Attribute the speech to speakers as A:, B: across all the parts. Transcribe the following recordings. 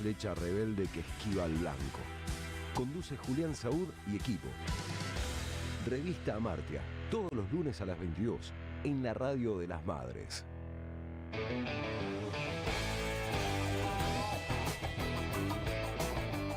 A: flecha rebelde que esquiva al blanco. Conduce Julián Saúd y equipo. Revista Amartya, todos los lunes a las 22, en la radio de las madres.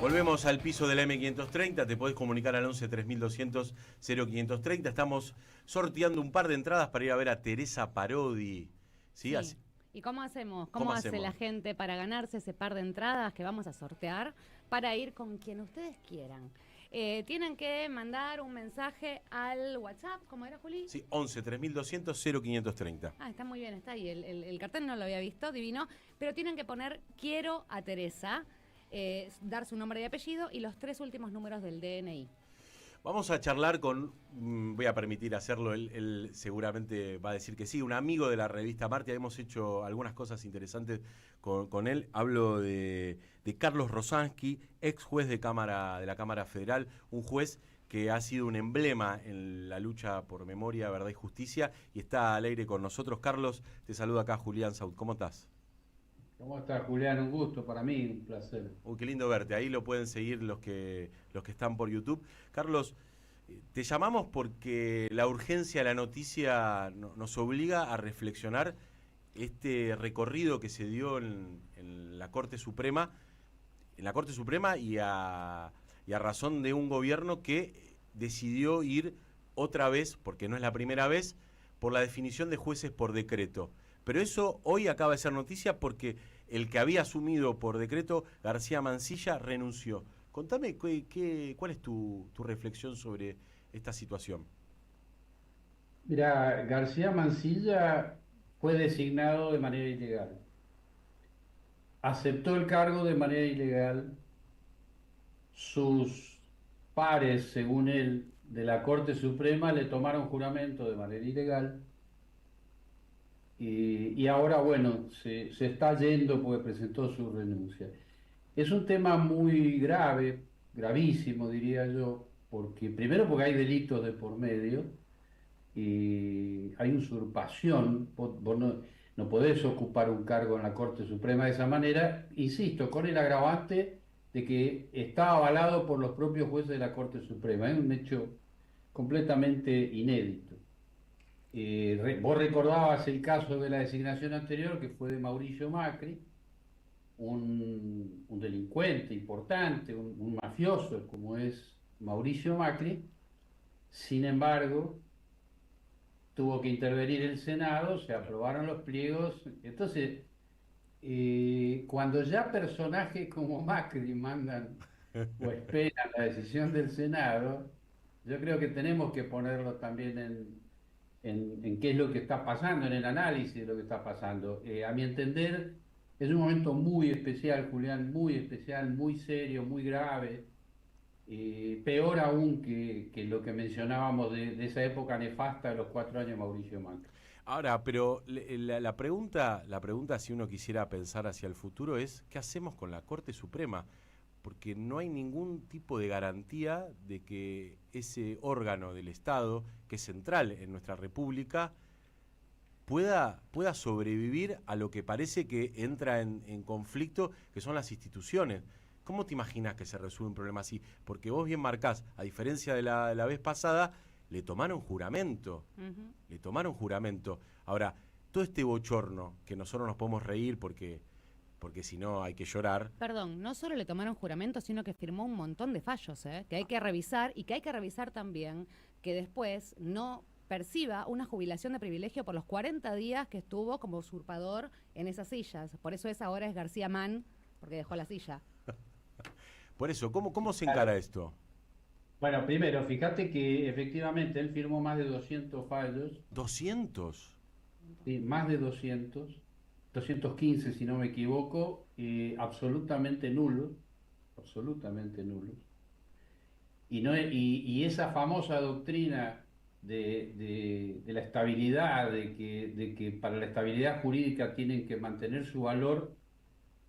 B: Volvemos al piso de la M530, te podés comunicar al 11 3200 0530. Estamos sorteando un par de entradas para ir a ver a Teresa Parodi. ¿Sí?
C: Sí. ¿Y cómo hacemos? ¿Cómo hace la gente para ganarse ese par de entradas que vamos a sortear para ir con quien ustedes quieran? Tienen que mandar un mensaje al WhatsApp, ¿cómo era, Juli?
B: Sí, 11 3200 0530.
C: Ah, está muy bien, está ahí. El cartel no lo había visto, divino. Pero tienen que poner quiero a Teresa, dar su nombre y apellido y los 3 últimos números del DNI.
B: Vamos a charlar con, voy a permitir hacerlo, él seguramente va a decir que sí, un amigo de la revista Amartya. Hemos hecho algunas cosas interesantes con él. Hablo de Carlos Rosansky, ex juez de la Cámara Federal, un juez que ha sido un emblema en la lucha por memoria, verdad y justicia, y está al aire con nosotros. Carlos, te saluda acá Julián Saúd, ¿cómo estás?
D: ¿Cómo estás, Julián? Un gusto, para mí un placer.
B: Uy, qué lindo verte. Ahí lo pueden seguir los que están por YouTube. Carlos, te llamamos porque la urgencia de la noticia nos obliga a reflexionar este recorrido que se dio en la Corte Suprema, y a razón de un gobierno que decidió ir otra vez, porque no es la primera vez, por la definición de jueces por decreto. Pero eso hoy acaba de ser noticia porque el que había asumido por decreto, García Mansilla, renunció. Contame cuál es tu reflexión sobre esta situación.
D: Mira, García Mansilla fue designado de manera ilegal. Aceptó el cargo de manera ilegal. Sus pares, según él, de la Corte Suprema le tomaron juramento de manera ilegal. Y ahora, bueno, se está yendo porque presentó su renuncia. Es un tema muy grave, gravísimo, diría yo, porque primero porque hay delitos de por medio y hay usurpación. Vos no podés ocupar un cargo en la Corte Suprema de esa manera, insisto, con el agravante de que está avalado por los propios jueces de la Corte Suprema. Es un hecho completamente inédito. Vos recordabas el caso de la designación anterior, que fue de Mauricio Macri, un delincuente importante, un mafioso como es Mauricio Macri. Sin embargo, tuvo que intervenir el Senado, se aprobaron los pliegos. Entonces, cuando ya personajes como Macri mandan o esperan la decisión del Senado, yo creo que tenemos que ponerlo también en qué es lo que está pasando, en el análisis de lo que está pasando. A mi entender, es un momento muy especial, Julián, muy especial, muy serio, muy grave, peor aún que lo que mencionábamos de esa época nefasta de los 4 años de Mauricio Macri.
B: Ahora, pero la pregunta, si uno quisiera pensar hacia el futuro, es ¿qué hacemos con la Corte Suprema? Porque no hay ningún tipo de garantía de que ese órgano del Estado, que es central en nuestra República, pueda sobrevivir a lo que parece que entra en conflicto, que son las instituciones. ¿Cómo te imaginas que se resuelve un problema así? Porque vos bien marcás, a diferencia de la vez pasada, le tomaron juramento. Uh-huh. Le tomaron juramento. Ahora, todo este bochorno, que nosotros nos podemos reír porque si no hay que llorar.
C: Perdón, no solo le tomaron juramento, sino que firmó un montón de fallos, que hay que revisar, y que hay que revisar también que después no perciba una jubilación de privilegio por los 40 días que estuvo como usurpador en esas sillas. Por eso ahora es García Mann, porque dejó la silla.
B: Por eso, ¿cómo se encara esto?
D: Bueno, primero, fíjate que efectivamente él firmó más de 200 fallos.
B: ¿200?
D: Sí, más de 215 si no me equivoco, absolutamente nulos. Y esa famosa doctrina de la estabilidad, de que para la estabilidad jurídica tienen que mantener su valor,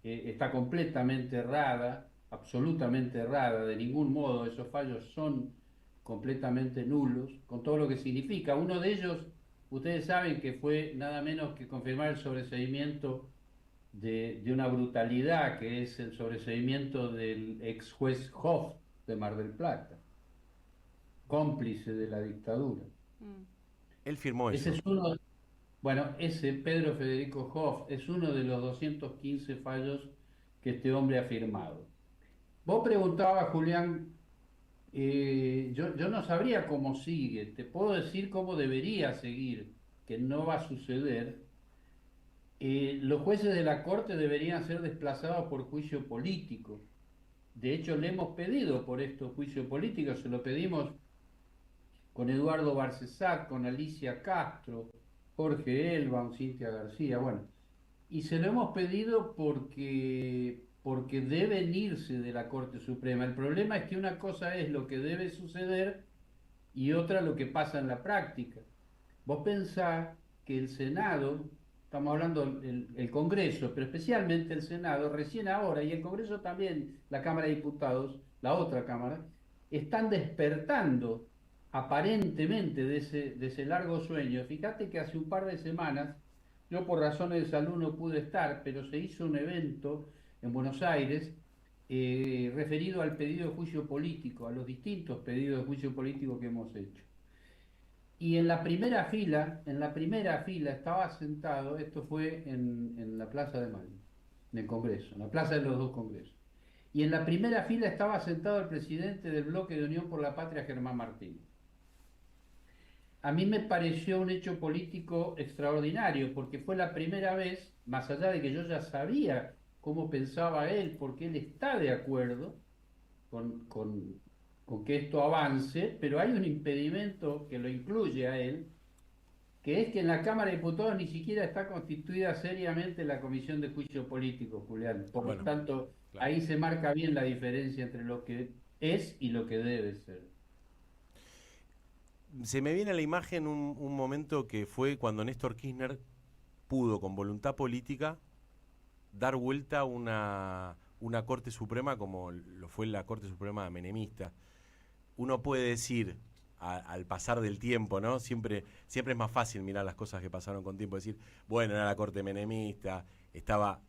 D: está completamente errada, absolutamente errada. De ningún modo esos fallos son completamente nulos, con todo lo que significa. Uno de ellos, ustedes saben que fue nada menos que confirmar el sobreseimiento de una brutalidad que es el sobreseimiento del ex juez Hoff de Mar del Plata, cómplice de la dictadura.
B: Él firmó
D: Ese
B: eso.
D: es uno, bueno, ese Pedro Federico Hoff es uno de los 215 fallos que este hombre ha firmado. Vos preguntabas, Julián, yo no sabría cómo sigue, te puedo decir cómo debería seguir, que no va a suceder. Los jueces de la Corte deberían ser desplazados por juicio político. De hecho, le hemos pedido por estos juicios políticos, se lo pedimos con Eduardo Barcesat, con Alicia Castro, Jorge Elba, Cintia García, bueno, y se lo hemos pedido porque deben irse de la Corte Suprema. El problema es que una cosa es lo que debe suceder y otra lo que pasa en la práctica. Vos pensás que el Senado, estamos hablando el Congreso, pero especialmente el Senado, recién ahora, y el Congreso también, la Cámara de Diputados, la otra Cámara, están despertando aparentemente de ese largo sueño. Fíjate que hace un par de semanas, yo por razones de salud no pude estar, pero se hizo un evento en Buenos Aires referido al pedido de juicio político, a los distintos pedidos de juicio político que hemos hecho. Y en la primera fila estaba sentado, esto fue en la Plaza de Mayo, en el Congreso, en la Plaza de los dos Congresos. Y en la primera fila estaba sentado el presidente del Bloque de Unión por la Patria, Germán Martínez. A mí me pareció un hecho político extraordinario, porque fue la primera vez, más allá de que yo ya sabía cómo pensaba él, porque él está de acuerdo con que esto avance, pero hay un impedimento que lo incluye a él, que es que en la Cámara de Diputados ni siquiera está constituida seriamente la Comisión de Juicio Político, Julián. Por lo tanto, claro, ahí se marca bien la diferencia entre lo que es y lo que debe ser.
B: Se me viene a la imagen un momento que fue cuando Néstor Kirchner pudo, con voluntad política, dar vuelta a una Corte Suprema como lo fue la Corte Suprema menemista. Uno puede decir, al pasar del tiempo, ¿no? Siempre es más fácil mirar las cosas que pasaron con tiempo, decir, bueno, era la Corte menemista, estaba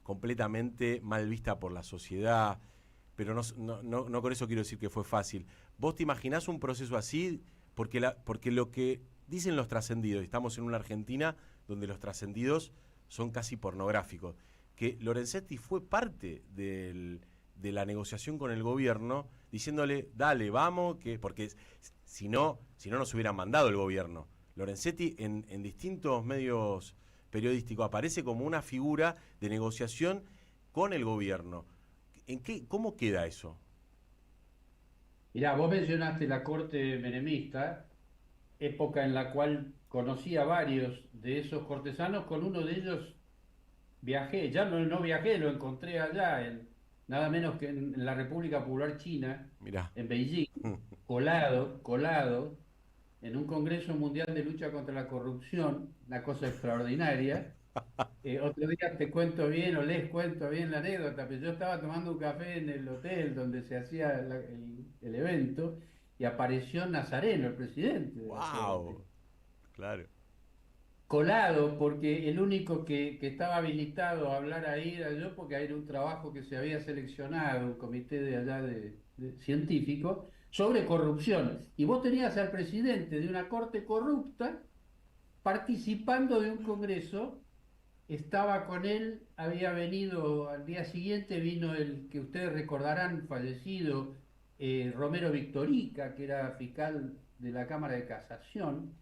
B: completamente mal vista por la sociedad, pero no con eso quiero decir que fue fácil. ¿Vos te imaginás un proceso así? Porque lo que dicen los trascendidos, estamos en una Argentina donde los trascendidos son casi pornográficos, que Lorenzetti fue parte de la negociación con el gobierno, diciéndole, dale, vamos, porque si no nos hubieran mandado el gobierno. Lorenzetti en distintos medios periodísticos aparece como una figura de negociación con el gobierno. ¿Cómo queda eso?
D: Mirá, vos mencionaste la corte menemista, época en la cual conocí a varios de esos cortesanos, con uno de ellos viajé, ya no viajé, lo encontré allá, nada menos que en la República Popular China, mirá, en Beijing, colado, en un Congreso Mundial de Lucha contra la Corrupción, una cosa extraordinaria. Otro día te cuento bien o les cuento bien la anécdota, pero yo estaba tomando un café en el hotel donde se hacía el evento y apareció Nazareno, el presidente.
B: ¡Wow! Claro.
D: Colado, porque el único que estaba habilitado a hablar ahí era yo, porque era un trabajo que se había seleccionado, un comité de allá de científico, sobre corrupción. Y vos tenías al presidente de una corte corrupta participando de un congreso. Estaba con él, había venido al día siguiente, vino el que ustedes recordarán, fallecido, Romero Victorica, que era fiscal de la Cámara de Casación,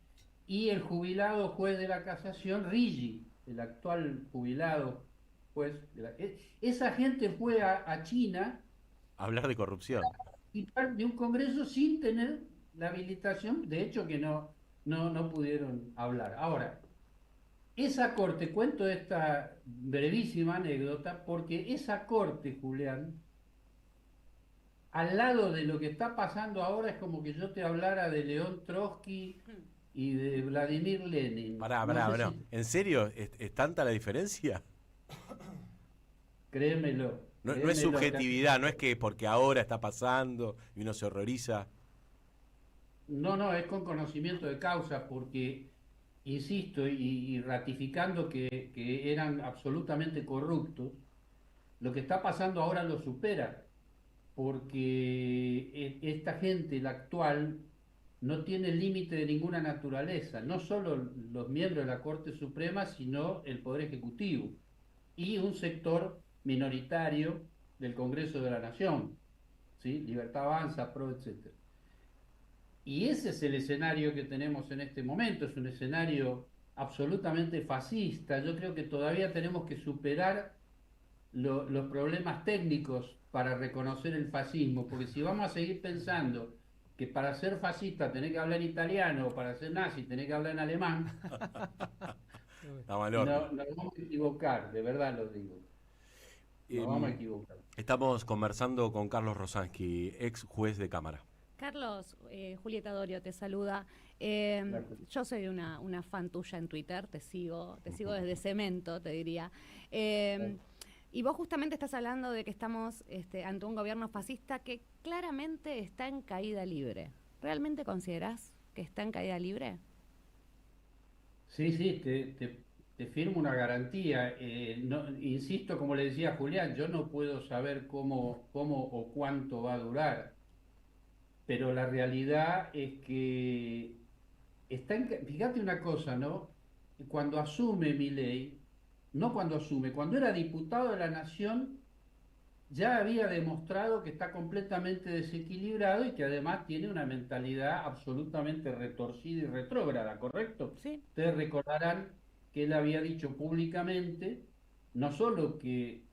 D: y el jubilado juez de la Casación, Rigi, el actual jubilado juez. Esa gente fue a China
B: a hablar de corrupción.
D: De un congreso sin tener la habilitación, de hecho que no pudieron hablar. Ahora, esa corte, cuento esta brevísima anécdota, porque esa corte, Julián, al lado de lo que está pasando ahora, es como que yo te hablara de León Trotsky y de Vladimir Lenin.
B: Pará. ¿En serio? ¿Es tanta la diferencia?
D: Créemelo.
B: No es subjetividad, no es que porque ahora está pasando y uno se horroriza.
D: No, es con conocimiento de causa, porque insisto, y ratificando que eran absolutamente corruptos, lo que está pasando ahora lo supera, porque esta gente, la actual, no tiene límite de ninguna naturaleza, no solo los miembros de la Corte Suprema, sino el Poder Ejecutivo y un sector minoritario del Congreso de la Nación, ¿sí? Libertad Avanza, PRO, etc. Y ese es el escenario que tenemos en este momento, es un escenario absolutamente fascista. Yo creo que todavía tenemos que superar los problemas técnicos para reconocer el fascismo, porque si vamos a seguir pensando que para ser fascista tenés que hablar italiano, o para ser nazi tenés que hablar en alemán, nos vamos a equivocar, de verdad lo digo. Nos vamos a equivocar.
B: Estamos conversando con Carlos Rosansky, ex juez de Cámara.
C: Carlos, Julieta Dorio te saluda. Yo soy una fan tuya en Twitter, te sigo desde Cemento, te diría. Y vos justamente estás hablando de que estamos ante un gobierno fascista que claramente está en caída libre. ¿Realmente considerás que está en caída libre?
D: Sí, te firmo una garantía. Insisto, como le decía Julián, yo no puedo saber cómo o cuánto va a durar, pero la realidad es que fíjate una cosa, ¿no? Cuando asume Milei, no cuando asume, cuando era diputado de la Nación, ya había demostrado que está completamente desequilibrado y que además tiene una mentalidad absolutamente retorcida y retrógrada, ¿correcto?
C: Sí.
D: Ustedes recordarán que él había dicho públicamente no solo que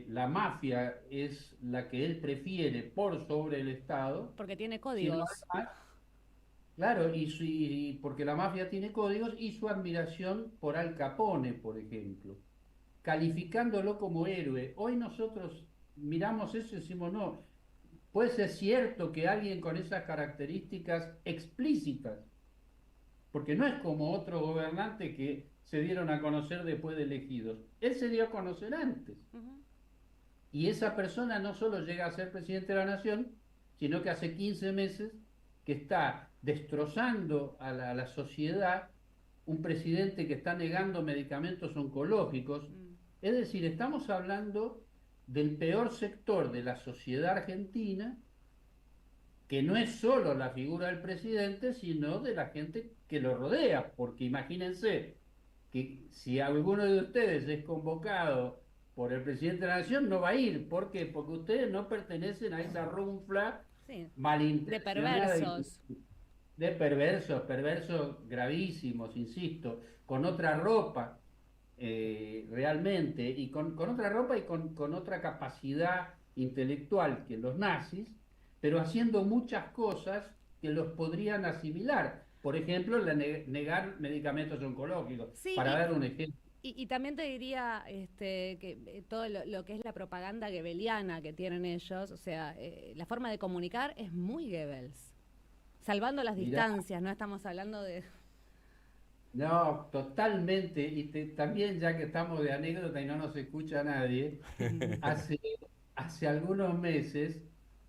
D: la mafia es la que él prefiere por sobre el Estado,
C: porque tiene
D: sino
C: códigos.
D: además, claro, y porque la mafia tiene códigos, y su admiración por Al Capone, por ejemplo, calificándolo como héroe. Hoy nosotros miramos eso y decimos, no, puede ser cierto que alguien con esas características explícitas, porque no es como otros gobernantes que se dieron a conocer después de elegidos, él se dio a conocer antes. Y esa persona no solo llega a ser presidente de la Nación, sino que hace 15 meses que está destrozando a la sociedad, un presidente que está negando medicamentos oncológicos. Es decir, estamos hablando del peor sector de la sociedad argentina, que no es solo la figura del presidente, sino de la gente que lo rodea, porque imagínense que si alguno de ustedes es convocado por el presidente de la Nación, no va a ir. ¿Por qué? Porque ustedes no pertenecen a esa runfla malintencionada. De perversos gravísimos, insisto, con otra ropa, realmente, y con otra ropa y con otra capacidad intelectual que los nazis, pero haciendo muchas cosas que los podrían asimilar. Por ejemplo, negar medicamentos oncológicos,
C: sí,
D: para dar un ejemplo.
C: Y también te diría que todo lo que es la propaganda goebbeliana que tienen ellos, o sea, la forma de comunicar es muy Goebbels. Salvando las distancias, no estamos hablando de...
D: No, totalmente, y también, ya que estamos de anécdota y no nos escucha nadie, hace algunos meses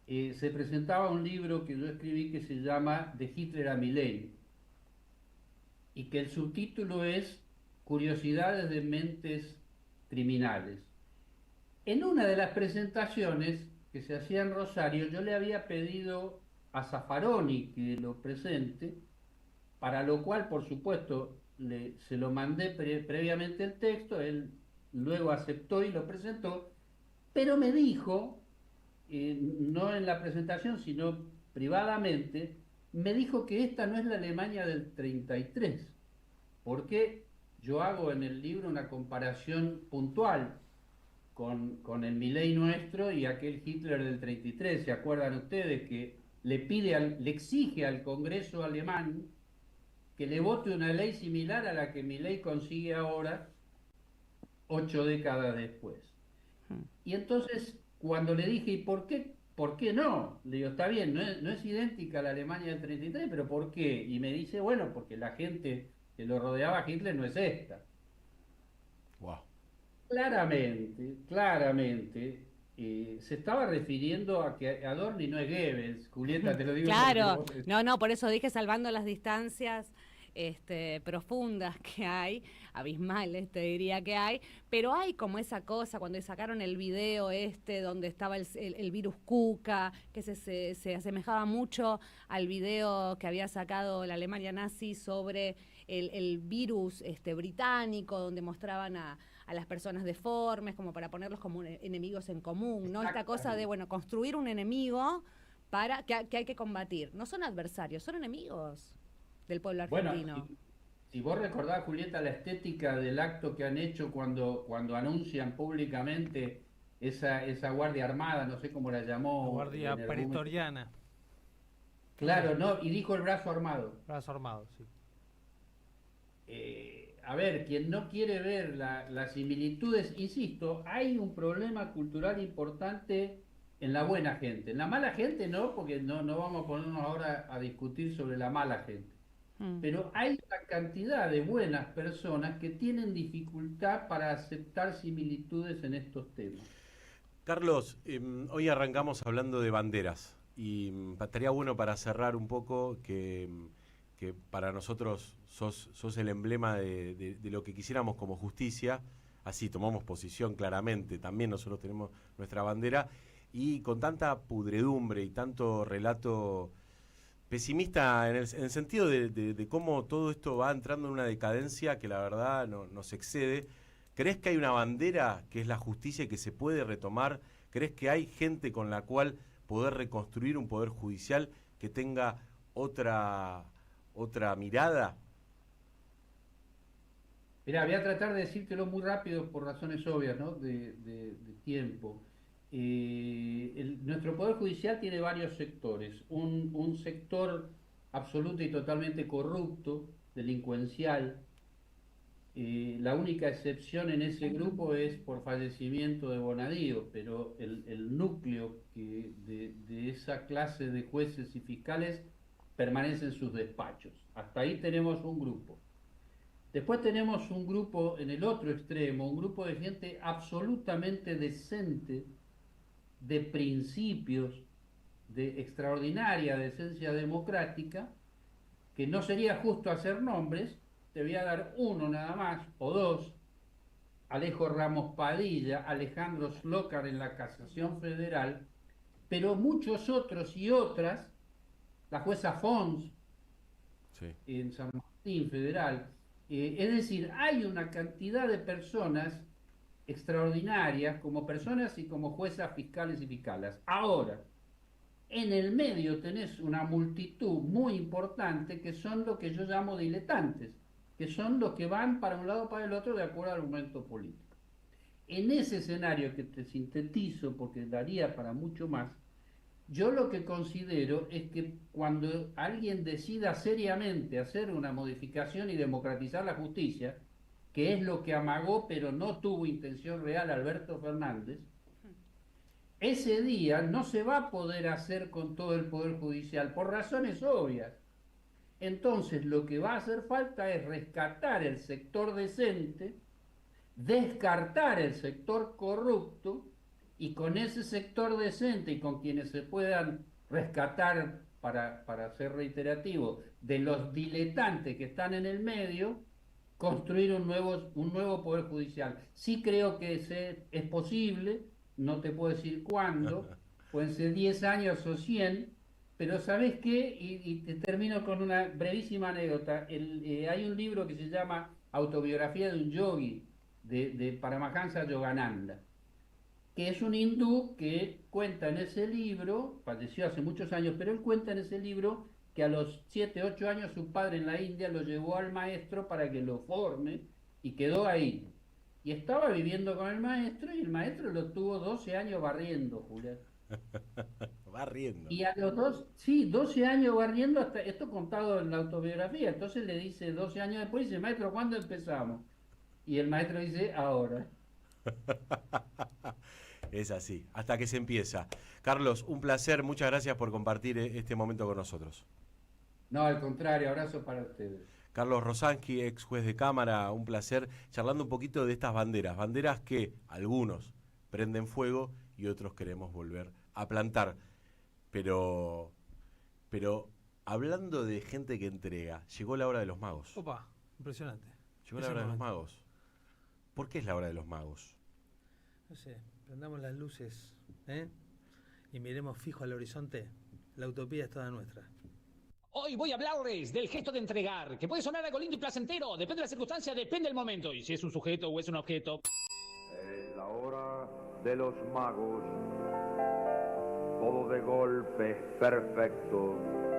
D: se presentaba un libro que yo escribí que se llama De Hitler a Milei, y que el subtítulo es Curiosidades de mentes criminales. En una de las presentaciones que se hacía en Rosario, yo le había pedido a Zaffaroni que lo presente, para lo cual, por supuesto, se lo mandé previamente el texto, él luego aceptó y lo presentó, pero me dijo, no en la presentación, sino privadamente, me dijo que esta no es la Alemania del 33, porque yo hago en el libro una comparación puntual con el Milei nuestro y aquel Hitler del 33. ¿Se acuerdan ustedes que le exige al Congreso alemán que le vote una ley similar a la que Milei consigue ahora, 8 décadas después? Y entonces, cuando le dije, ¿y por qué no? Le digo, está bien, no es idéntica a la Alemania del 33, pero ¿por qué? Y me dice, bueno, porque la gente que lo rodeaba a Hitler no es esta.
B: Wow.
D: Claramente, se estaba refiriendo a que Adorni no es Goebbels. Julieta, te lo digo.
C: Claro, no, por eso dije salvando las distancias. profundas que hay, abismales te diría que hay, pero hay como esa cosa, cuando sacaron el video donde estaba el virus Kuka, que se asemejaba mucho al video que había sacado la Alemania nazi sobre el virus británico, donde mostraban a las personas deformes, como para ponerlos como enemigos en común, ¿no? Esta cosa de, bueno, construir un enemigo que hay que combatir. No son adversarios, son enemigos del pueblo argentino.
D: Bueno, si vos recordás, Julieta, la estética del acto que han hecho cuando anuncian públicamente esa guardia armada, no sé cómo la llamó.
E: La guardia pretoriana.
D: Claro, no, y dijo el brazo armado.
E: Brazo armado, sí.
D: A ver, quien no quiere ver las similitudes, insisto, hay un problema cultural importante en la buena gente. En la mala gente no, porque no vamos a ponernos ahora a discutir sobre la mala gente. Pero hay una cantidad de buenas personas que tienen dificultad para aceptar similitudes en estos temas.
B: Carlos, hoy arrancamos hablando de banderas y estaría bueno para cerrar un poco que para nosotros sos el emblema de lo que quisiéramos como justicia, así tomamos posición claramente, también nosotros tenemos nuestra bandera, y con tanta pudredumbre y tanto relato pesimista en el sentido de cómo todo esto va entrando en una decadencia que la verdad nos excede. ¿Crees que hay una bandera que es la justicia y que se puede retomar? ¿Crees que hay gente con la cual poder reconstruir un poder judicial que tenga otra mirada?
D: Mirá, voy a tratar de decírtelo muy rápido por razones obvias, ¿no? de tiempo. Nuestro Poder Judicial tiene varios sectores. Un sector absoluto y totalmente corrupto, delincuencial. La única excepción en ese grupo es por fallecimiento de Bonadío, pero el núcleo de esa clase de jueces y fiscales permanece en sus despachos. Hasta ahí tenemos un grupo. Después tenemos un grupo en el otro extremo, un grupo de gente absolutamente decente, de principios, de extraordinaria decencia democrática, que no sería justo hacer nombres, te voy a dar uno nada más, o dos: Alejo Ramos Padilla, Alejandro Slócar en la Casación Federal, pero muchos otros y otras, la jueza Fons, sí, en San Martín Federal. Es decir, hay una cantidad de personas extraordinarias como personas y como juezas fiscales y fiscalas. Ahora, en el medio tenés una multitud muy importante que son lo que yo llamo diletantes, que son los que van para un lado o para el otro de acuerdo al argumento político. En ese escenario que te sintetizo, porque daría para mucho más, yo lo que considero es que cuando alguien decida seriamente hacer una modificación y democratizar la justicia, que es lo que amagó pero no tuvo intención real Alberto Fernández, ese día no se va a poder hacer con todo el Poder Judicial por razones obvias. Entonces lo que va a hacer falta es rescatar el sector decente, descartar el sector corrupto, y con ese sector decente y con quienes se puedan rescatar, para ser reiterativo, de los diletantes que están en el medio, construir un nuevo Poder Judicial. Sí creo que es posible, no te puedo decir cuándo, pueden ser 10 años o 100, pero ¿sabés qué? Y te termino con una brevísima anécdota. Hay un libro que se llama Autobiografía de un Yogi, de Paramahansa Yogananda, que es un hindú que cuenta en ese libro, falleció hace muchos años, pero él cuenta en ese libro que a los 7, 8 años su padre en la India lo llevó al maestro para que lo forme y quedó ahí. Y estaba viviendo con el maestro y el maestro lo tuvo 12 años barriendo, Julián.
B: Barriendo.
D: Y a los 12 años barriendo, hasta esto contado en la autobiografía. Entonces le dice 12 años después, dice: maestro, ¿cuándo empezamos? Y el maestro dice: ahora.
B: Es así, hasta que se empieza. Carlos, un placer, muchas gracias por compartir este momento con nosotros.
D: No, al contrario, abrazo para ustedes.
B: Carlos Rosansky, ex juez de Cámara, un placer, charlando un poquito de estas banderas que algunos prenden fuego y otros queremos volver a plantar, pero Hablando de gente que entrega, llegó la hora de los magos.
E: Opa, impresionante.
B: Llegó la hora de los magos. ¿Por qué es la hora de los magos?
E: No sé, prendamos las luces, ¿eh? Y miremos fijo al horizonte. La utopía es toda nuestra.
F: Hoy voy a hablarles del gesto de entregar, que puede sonar algo lindo y placentero, depende de la circunstancia, depende del momento, y si es un sujeto o es un objeto.
G: Es la hora de los magos, todo de golpe es perfecto.